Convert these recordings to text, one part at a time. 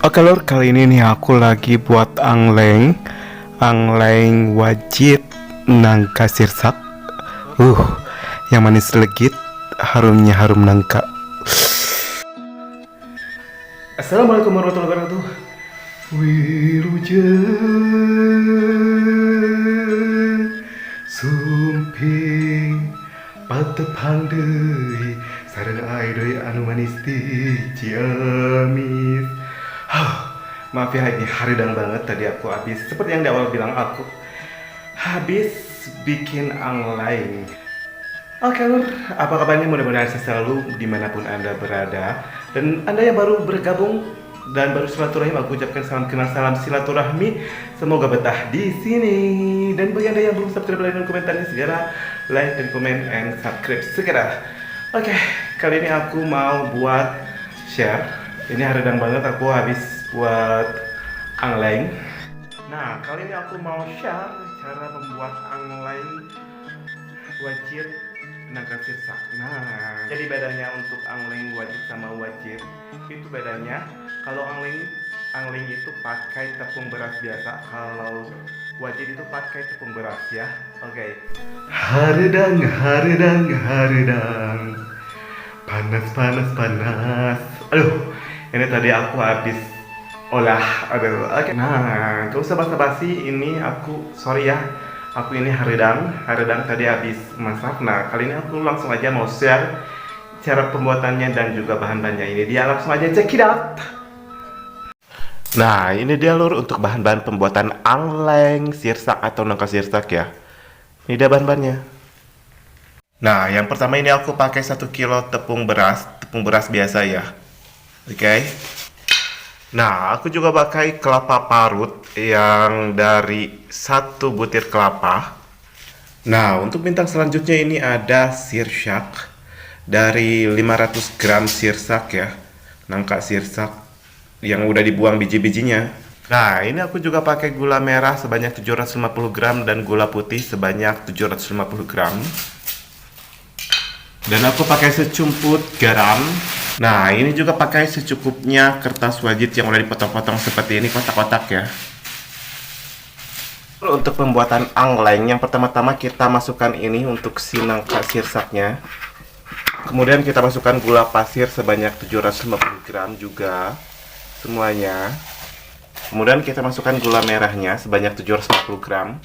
Oke lor, kali ini nih aku lagi buat angleng wajit nangka sirsak. Uh, yang manis legit, harumnya harum nangka. Assalamualaikum warahmatullahi wabarakatuh. Wilujeng sumping patepang deui sareng aidoi anu manis ti ciamis. Maaf ya, ini haridang banget. Tadi aku habis, seperti yang di awal bilang, aku habis bikin angleng. Oke lur, apa kabarnya? Mudah-mudahan selalu dimanapun Anda berada. Dan Anda yang baru bergabung dan baru silaturahim, aku ucapkan salam kenal, salam silaturahmi. Semoga betah di sini. Dan bagi Anda yang belum subscribe, like dan komentarnya segera like dan komen and subscribe segera. Oke, kali ini aku mau buat share. Ini haridang banget, aku habis buat angleng. Nah, kali ini aku mau share cara membuat angleng wajit nangka sirsak. Nah, jadi bedanya untuk angleng wajit sama wajit itu bedanya, kalau angleng itu pakai tepung beras biasa, kalau wajit itu pakai tepung beras ya. Oke. Haridang, haridang, haridang. Panas, panas, panas. Aduh, ini tadi aku habis olah. Aduh, oke. Nah, gak usah basa-basi. Ini aku, sorry ya, aku ini haridang tadi habis masak. Nah, kali ini aku langsung aja mau share cara pembuatannya dan juga bahan-bahannya. Ini dia, langsung aja check it out. Nah, ini dia lur untuk bahan-bahan pembuatan angleng sirsak atau nangka sirsak ya. Ini dia bahan-bahannya. Nah, yang pertama ini aku pakai 1 kilo tepung beras biasa ya. Oke. Nah, aku juga pakai kelapa parut yang dari 1 butir kelapa. Nah, untuk bintang selanjutnya ini ada sirsak dari 500 gram sirsak ya. Nangka sirsak yang udah dibuang biji-bijinya. Nah, ini aku juga pakai gula merah sebanyak 750 gram dan gula putih sebanyak 750 gram. Dan aku pakai secumput garam. Nah, ini juga pakai secukupnya kertas wajit yang udah dipotong-potong seperti ini, kotak-kotak ya. Untuk pembuatan angleng, yang pertama-tama kita masukkan ini untuk si nangka sirsaknya. Kemudian kita masukkan gula pasir sebanyak 750 gram juga semuanya. Kemudian kita masukkan gula merahnya sebanyak 750 gram.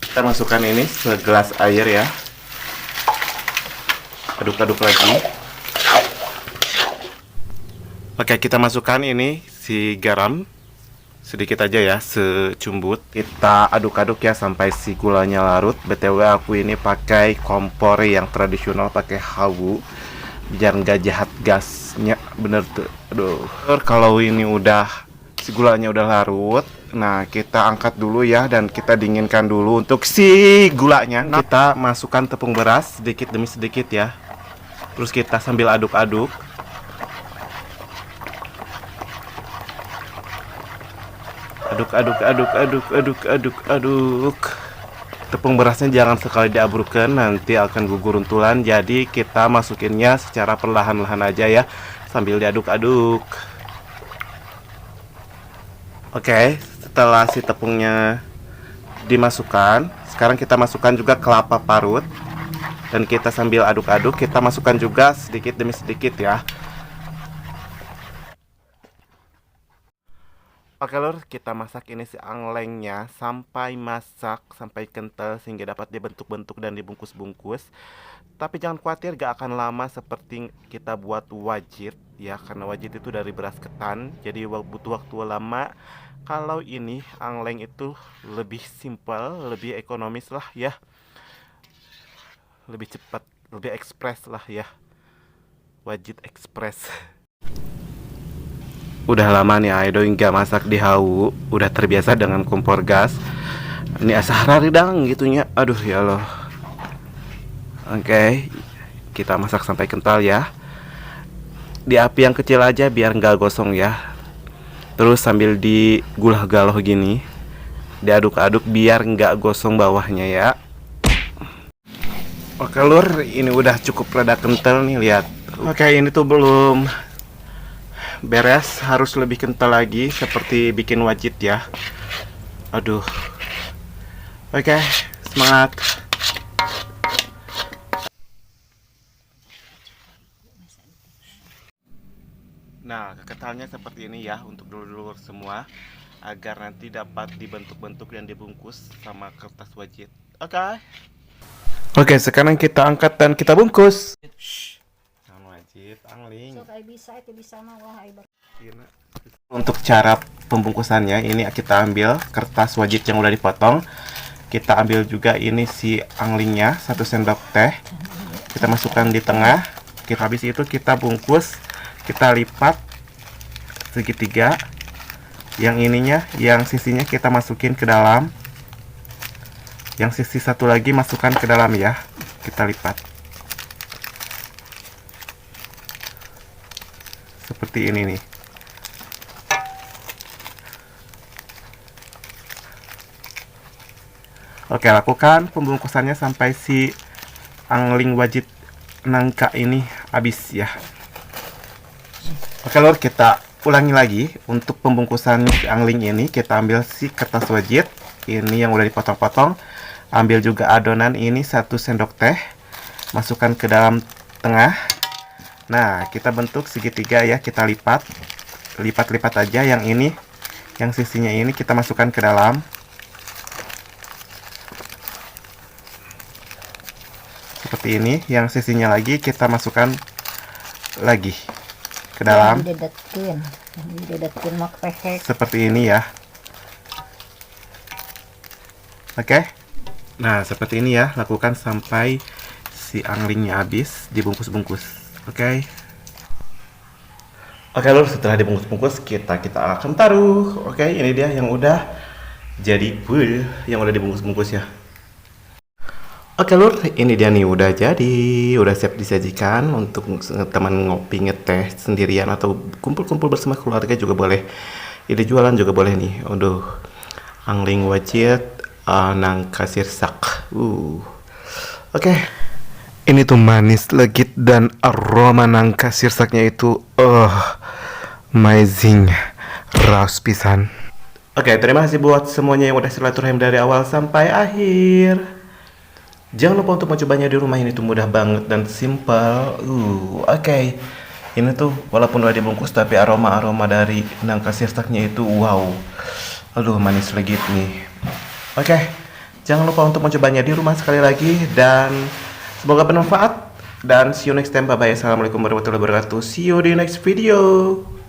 Kita masukkan ini segelas air ya. Aduk-aduk lagi. Oke, kita masukkan ini si garam sedikit aja ya, secumbut. Kita aduk-aduk ya sampai si gulanya larut. BTW aku ini pakai kompor yang tradisional, pakai hawu biar nggak jahat gasnya. Bener tuh. Aduh. Kalau ini udah si gulanya udah larut, nah kita angkat dulu ya dan kita dinginkan dulu untuk si gulanya. Nah, kita masukkan tepung beras sedikit demi sedikit ya. Terus kita sambil aduk-aduk. Aduk. Tepung berasnya jangan sekali diabrukkan, nanti akan gugur runtulan. Jadi kita masukinnya secara perlahan-lahan aja ya, sambil diaduk-aduk. Oke, setelah si tepungnya dimasukkan, sekarang kita masukkan juga kelapa parut. Dan kita sambil aduk-aduk, kita masukkan juga sedikit demi sedikit ya. Oke lur, kita masak ini si anglengnya sampai masak, sampai kental sehingga dapat dibentuk-bentuk dan dibungkus-bungkus. Tapi jangan khawatir, gak akan lama seperti kita buat wajit ya, karena wajit itu dari beras ketan, jadi butuh waktu lama. Kalau ini angleng itu lebih simpel, lebih ekonomis lah ya, lebih cepat, lebih ekspres lah ya, wajit ekspres. Udah lama nih Aido nggak masak di hawu, udah terbiasa dengan kompor gas. Ini asa haridang gitunya, aduh ya Allah. Oke, kita masak sampai kental ya, di api yang kecil aja biar nggak gosong ya. Terus sambil digulah-galah gini, diaduk-aduk biar nggak gosong bawahnya ya. Oke lur, ini udah cukup rada kental nih, lihat Oke, ini tuh belum beres, harus lebih kental lagi seperti bikin wajit ya. Aduh. Oke, semangat. Nah, keketalnya seperti ini ya untuk dulur-dulur semua, agar nanti dapat dibentuk-bentuk dan dibungkus sama kertas wajit. Oke, sekarang kita angkat dan kita bungkus. Wajit, angling. Untuk cara pembungkusannya, ini kita ambil kertas wajit yang udah dipotong. Kita ambil juga ini si anglingnya, 1 sendok teh. Kita masukkan di tengah. Habis itu kita bungkus. Kita lipat segitiga. Yang ininya, yang sisinya kita masukin ke dalam. Yang sisi satu lagi masukkan ke dalam ya. Kita lipat. Seperti ini nih. Oke, lakukan pembungkusannya sampai si angling wajit nangka ini habis ya. Oke lor, kita ulangi lagi. Untuk pembungkusan angling ini, kita ambil si kertas wajit ini yang udah dipotong-potong. Ambil juga adonan ini 1 sendok teh. Masukkan ke dalam tengah. Nah, kita bentuk segitiga ya, kita lipat. Lipat-lipat aja yang ini. Yang sisinya ini kita masukkan ke dalam. Seperti ini, yang sisinya lagi kita masukkan lagi ke dalam. Seperti ini ya. Oke. Nah, seperti ini ya, lakukan sampai si anglingnya habis dibungkus-bungkus. Oke. Oke lur, setelah dibungkus-bungkus kita akan taruh. Oke, ini dia yang udah jadi full, yang udah dibungkus-bungkus ya. Oke lur, ini dia nih udah jadi, udah siap disajikan untuk teman ngopi ngeteh sendirian atau kumpul-kumpul bersama keluarga juga boleh. Ide jualan juga boleh nih. Aduh, angling wajit, nangka sirsak. Oke. Ini tuh manis, legit dan aroma nangka sirsaknya itu amazing, raus pisan. Oke, terima kasih buat semuanya yang udah silaturahim dari awal sampai akhir. Jangan lupa untuk mencobanya di rumah, ini tuh mudah banget dan simple. Oke. Ini tuh walaupun udah dibungkus tapi aroma-aroma dari nangka sirsaknya itu wow. Aduh, manis legit nih. Oke. Jangan lupa untuk mencobanya di rumah sekali lagi dan semoga bermanfaat dan see you next time. Bye bye. Assalamualaikum warahmatullahi wabarakatuh. See you di next video.